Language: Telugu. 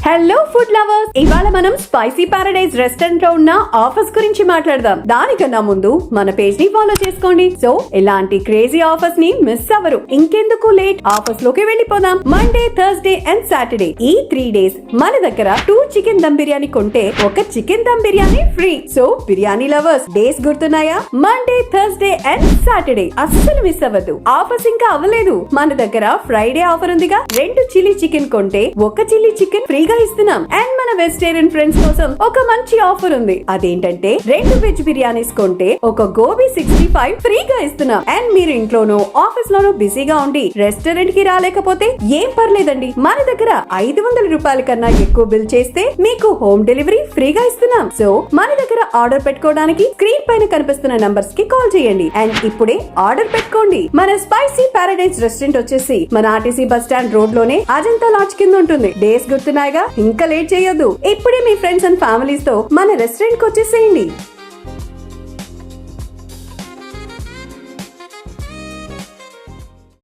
హలో ఫుడ్ లవర్స్, ఇవాళ మనం స్పైసీ పారడైజ్ రెస్టారెంట్ లో ఉన్న ఆఫర్స్ గురించి మాట్లాడదాం. దానికన్నా ముందు మన పేజ్ ని ఫాలో చేసుకోండి, సో ఇలాంటి క్రేజీ ఆఫర్స్ ని మిస్ అవ్వరు. ఇంకెందుకు లేట్, ఆఫర్స్ లోకి వెళ్ళిపోదాం. మండే, థర్స్డే అండ్ సాటర్డే ఈ 3 days మన దగ్గర 2 చికెన్ దమ్ బిర్యానీ కొంటే ఒక chicken dum biryani free. So biryani lovers, days గుర్తున్నాయా? మండే, థర్స్డే అండ్ సాటర్డే అస్సలు మిస్ అవ్వద్దు. ఆఫర్స్ ఇంకా అవ్వలేదు. మన దగ్గర ఫ్రైడే ఆఫర్ ఉందిగా, 2 చిల్లీ చికెన్ కొంటే ఒక చిల్లీ చికెన్ ఫ్రీగా ఇస్తున్నాం. అండ్ మన వెజిటేరియన్ ఫ్రెండ్స్ కోసం ఒక మంచి ఆఫర్ ఉంది. అదేంటంటే 2 వెజ్ బిర్యానీస్ కొంటే ఒక గోబీ 65 ఫ్రీగా ఇస్తున్నాం. అండ్ మీరు ఇంట్లోనో ఆఫీస్ లోనో బిజీగా ఉండి రెస్టారెంట్ కి రాలేకపోతే ఏం పర్లేదండి, మన దగ్గర 500 రూపాయల కన్నా ఎక్కువ బిల్ చేస్తే మీకు హోమ్ డెలివరీ ఫ్రీగా ఇస్తున్నాం. సో మన దగ్గర ఆర్డర్ పెట్టుకోవడానికి స్క్రీన్ పైన కనిపిస్తున్న నంబర్స్ కి కాల్ చేయండి అండ్ ఇప్పుడే ఆర్డర్ పెట్టుకోండి. మన స్పైసీ పారడైజ్ రెస్టారెంట్ వచ్చేసి మన ఆర్టీసీ బస్ స్టాండ్ రోడ్ లోనే అజంతా లాడ్జ్ కింద ఉంటుంది. డేస్ గుర్తున్నాయిగా, ఇంకా లేట్ చేయొద్దు. ఇప్పుడే మీ ఫ్రెండ్స్ అండ్ ఫ్యామిలీస్ తో మన రెస్టారెంట్ కి వచ్చేసేయండి.